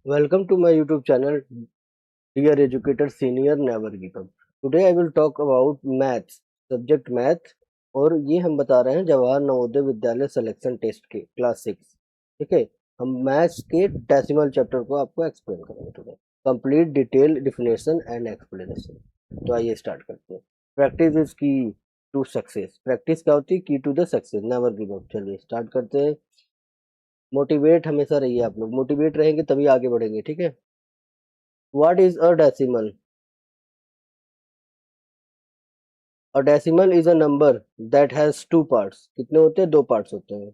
Welcome to my YouTube channel, Dear Educator Senior Never Give Up. Today I will talk about maths, subject math, और ये हम बता रहे हैं Jawahar Navodaya Vidyalaya selection test के क्लास 6। ठीक है, हम मैथ्स के डेसिमल चैप्टर को आपको एक्सप्लेन करेंगे today. Complete detail definition and explanation. तो आइए स्टार्ट करते हैं। Practice is key to success. Practice क्या होती है? Key to the success, never give up. चलिए स्टार्ट करते हैं। मोटिवेट हमेशा रहिए, आप लोग मोटिवेट रहेंगे तभी आगे बढ़ेंगे। ठीक है, what is a decimal? A decimal is a number that has two parts. कितने होते हैं? दो पार्ट्स होते हैं।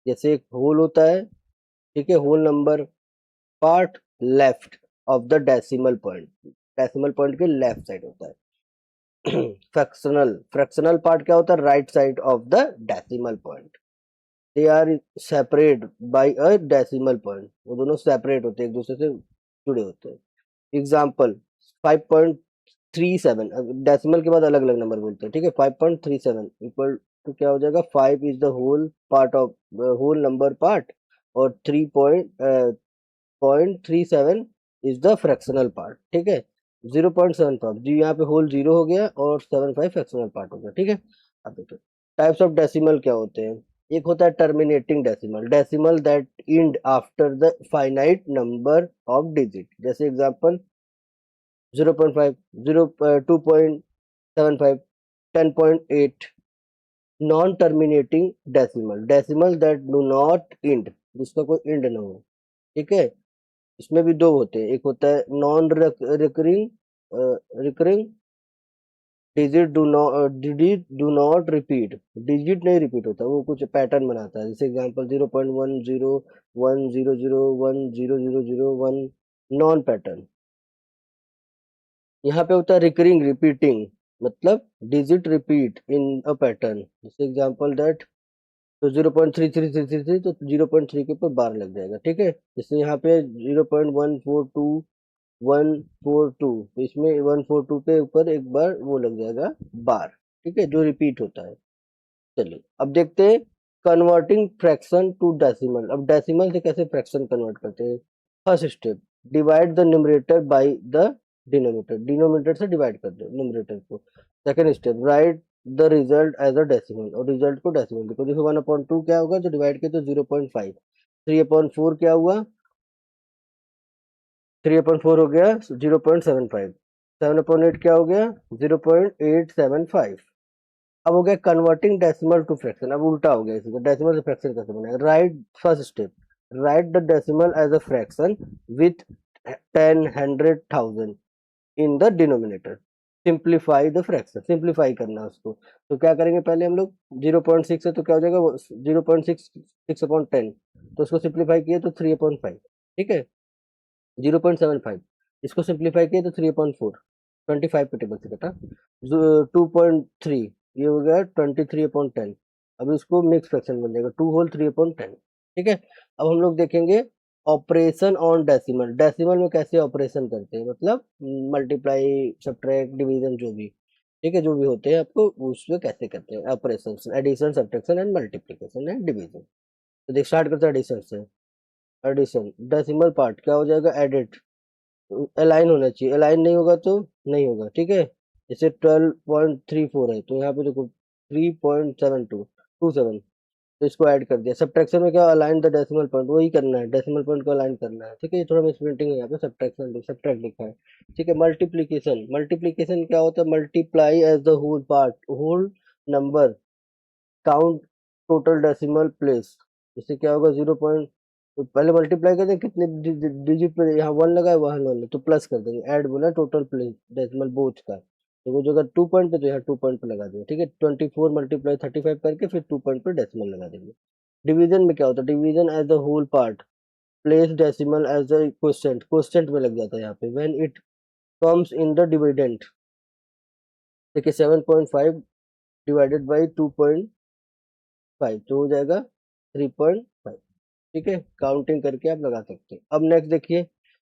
जैसे एक होल होता है, ठीक है, whole number, part left of the decimal point, decimal point के लेफ्ट साइड होता है। फ्रैक्शनल, फ्रैक्शनल पार्ट क्या होता है? Right side of the decimal point. They are separate by a decimal point. वो दोनों सेपरेट होते हैं, एक दूसरे से जुड़े होते हैं। एग्जाम्पल 5.37, डेसिमल के बाद अलग अलग नंबर बोलते हैं। ठीक है, 5.37 इक्वल टू क्या हो जाएगा? 5 is the whole part of whole number part, और 3.37 इज द फ्रैक्शनल पार्ट। ठीक है, 0.75 जी, यहाँ पे होल जीरो हो गया और 75 फ्रैक्शनल पार्ट हो गया। ठीक है, अब देखो टाइप्स ऑफ डेसिमल क्या होते हैं। एक होता है terminating decimal, decimal that end after the finite number of digit. जैसे example 0.5, 2.75, 10.8। Non terminating decimal, decimal that do not end, जिसका कोई इंड ना हो। ठीक है, इसमें भी दो होते हैं। एक होता है non recurring, recurring digit do not repeat, digit नहीं रिपीट होता, वो कुछ पैटर्न बनाता है। जैसे एग्जांपल 0.10, 100, 10001, नॉन पैटर्न। यहाँ पे होता है रिकरिंग, रिपीटिंग, मतलब digit repeat in a pattern. जैसे एग्जांपल दैट, तो 0.3333, तो 0.3 के ऊपर बार लग जाएगा। ठीक है, जैसे यहाँ पे 0.142 तो इसमें 142 पे ऊपर एक बार वो लग जाएगा बार। ठीक है, जो रिपीट होता है। चलिए अब देखते हैं कन्वर्टिंग फ्रैक्शन टू डेसिमल। अब डेसिमल से कैसे फ्रैक्शन कन्वर्ट करते हैं। First step, divide the numerator by the denominator, denominator से डिवाइड कर दो न्यूमरेटर को। Second step, write the result as a decimal, और रिजल्ट को डेसिमल देखो। देखो 1/2 क्या होगा, जो डिवाइड किया तो 0.5। 3/4 क्या हुआ? 3/4 हो गया 0.75। 7/8 क्या हो गया? 0.875। अब हो गया कन्वर्टिंग डेसिमल टू फ्रैक्शन। अब उल्टा हो गया, इसी डेसिमल से फ्रैक्शन कैसे बनेगा। Right, first step, write the decimal as a fraction with 10, 100,000 in the denominator. Simplify the fraction, simplify करना उसको। तो क्या करेंगे पहले हम लोग, 0.6 है तो क्या हो जाएगा? 0.6, 6/10, तो उसको सिंप्लीफाई किए तो 3/5। ठीक है, 0.75, इसको सिंप्लीफाई किए तो 3/4, 25 पे टेबल से कटा। 2.3, ये हो गया 23/10। अब इसको मिक्स फ्रैक्शन बन जाएगा 2 होल 3/10। ठीक है, अब हम लोग देखेंगे ऑपरेशन ऑन डेसिमल। डेसिमल में कैसे ऑपरेशन करते हैं, मतलब मल्टीप्लाई, सब्ट्रैक्ट, डिवीजन, जो भी। ठीक है, जो भी होते हैं आपको उसमें कैसे करते हैं operation, addition, subtraction and multiplication and division. तो देख स्टार्ट करते हैं एडिशन से। एडिशन, डेसिमल पार्ट क्या हो जाएगा? एडिट, अलाइन होना चाहिए, अलाइन नहीं होगा तो नहीं होगा। ठीक है, जैसे 12.34 है तो यहाँ पे देखो 3.27 तो इसको ऐड कर दिया। सब्ट्रैक्शन में क्या? अलाइन द डेसिमल पॉइंट, वही करना है, डेसिमल पॉइंट को अलाइन करना है। ठीक है, ये थोड़ा मिसप्रिंटिंग है, यहाँ पे सब्ट्रैक्शन सब्ट्रैक्ट लिखा है। ठीक है, मल्टीप्लीकेशन, मल्टीप्लीकेशन क्या होता है? Multiply as the whole part, whole number, count total decimal place. इससे क्या होगा? 0 पॉइंट, तो पहले मल्टीप्लाई कर दें कितने डिजिट पे, यहाँ 1 लगा है वहाँ 1 तो प्लस कर देंगे। ऐड बोला टोटल प्लेस डेसिमल बोथ का, तो वो जो अगर 2 पॉइंट पे तो यहाँ 2 पॉइंट पे लगा देंगे। ठीक है, 24 मल्टीप्लाई 35 करके फिर 2 पॉइंट पे डेसिमल लगा देंगे। डिवीजन में क्या होता है? Division as the whole part, place decimal as the quotient, quotient में लग जाता है यहाँ पे। When it comes in the dividend, देखिए 7.5 डिवाइडेड बाई 2.5 तो हो जाएगा 3.5। ठीक है, काउंटिंग करके आप लगा सकते हैं। अब नेक्स्ट देखिए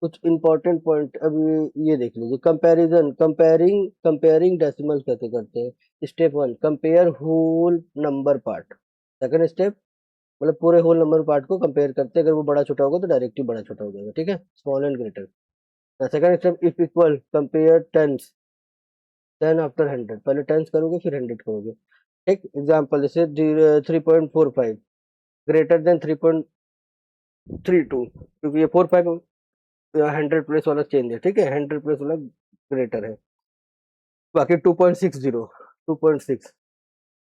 कुछ इंपॉर्टेंट पॉइंट। अब ये देख लीजिए, कंपैरिजन, कंपेयरिंग डेसिमल कैसे करते हैं। Step 1, compare whole number part. Second step, मतलब पूरे होल नंबर पार्ट को कंपेयर करते हैं, अगर वो बड़ा छोटा होगा तो डायरेक्ट ही बड़ा छोटा हो जाएगा, ठीक है, small and greater. Second step, if equal compare tens 10 after 100, पहले टेंस करोगे फिर 100 करोगे। एक एग्जांपल जैसे 3.45 ग्रेटर देन 3.32, क्योंकि ये 45 100 प्लेस वाला चेंज है, ठीक है, 100 प्लेस वाला ग्रेटर है। बाकी 2.60 2.6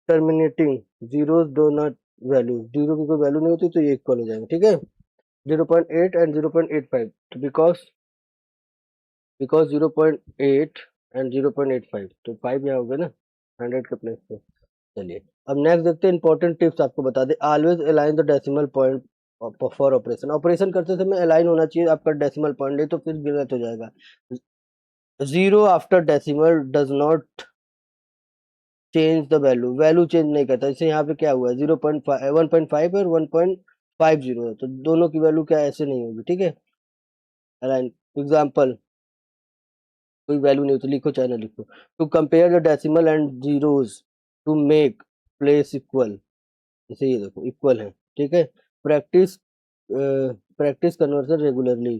terminating zeros do not value, zero की कोई वैल्यू नहीं होती तो ये इक्वल हो जाएगा, ठीक है। 0.8 एंड 0.85, तो बिकॉज 0.8 एंड 0.85, तो 5 यहाँ हो गया ना 100 के प्लेस पे। चलिए अब नेक्स्ट देखते हैं इंपॉर्टेंट टिप्स, आपको बता दें। Always align the decimal point for operation, operation करते समय अलाइन होना चाहिए आपका डेसिमल पॉइंट, नहीं तो फिर गलत हो जाएगा। Zero after decimal does not change the value, value change नहीं करता। जैसे यहाँ पे क्या हुआ है 1.5 और 1.50 है, तो दोनों की वैल्यू क्या ऐसे नहीं होगी, ठीक है। अलाइन एग्जाम्पल, कोई वैल्यू नहीं होती, लिखो चाहे ना लिखो। To compare the decimal and zeros to make place equal, जैसे ये देखो इक्वल है, ठीक है। Practice practice conversion regularly,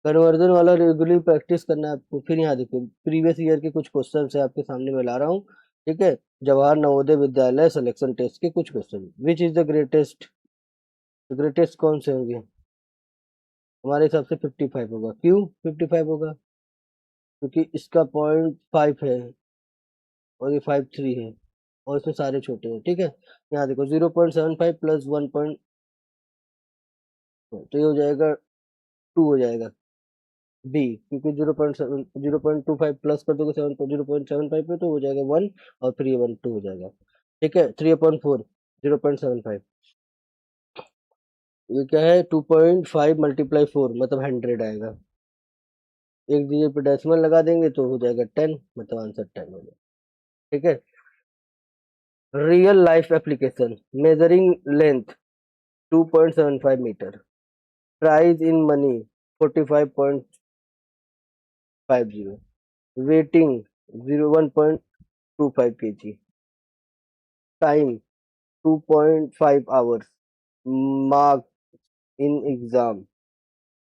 conversion वाला रेगुलरली प्रैक्टिस करना है आपको। फिर यहाँ देखो प्रीवियस ईयर के कुछ क्वेश्चन है आपके सामने मैं ला रहा हूँ, ठीक है। जवाहर नवोदय विद्यालय सिलेक्शन टेस्ट के कुछ question, which is the greatest, greatest कौन से होंगे, हमारे हिसाब से 55 होगा। क्यों 55 होगा, क्योंकि इसका 0.5 है और ये 53 है और इसमें सारे छोटे हैं, ठीक है। यहाँ देखो 0.75 प्लस 1. तो ये हो जाएगा 2 हो जाएगा बी, क्योंकि 0.25 प्लस कर दोगे 0.75 पे तो हो जाएगा 1, और फिर ये 1 2 हो जाएगा, ठीक है। 3/4 0.75, ये क्या है 2.5 मल्टीप्लाई 4 मतलब 100 आएगा। एक डिजिट पे डेसिमल लगा देंगे तो हो जाएगा 10, मतलब आंसर 10 हो जाएगा, ठीक है। Real life application, measuring length 2.75 metre, price in money 45.50, weighting 1.25 kg, time 2.5 hours, mark in exam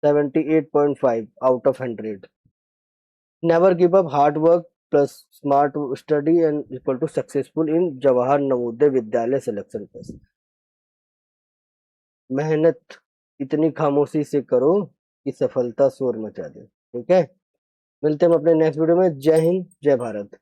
78.5 out of 100, never give up, hard work plus smart study and equal to successful in Jawahar Navodaya Vidyalaya selection test. मेहनत इतनी खामोशी से करो कि सफलता शोर मचा दे, ठीक है। मिलते हैं हम अपने नेक्स्ट वीडियो में। जय हिंद, जय भारत।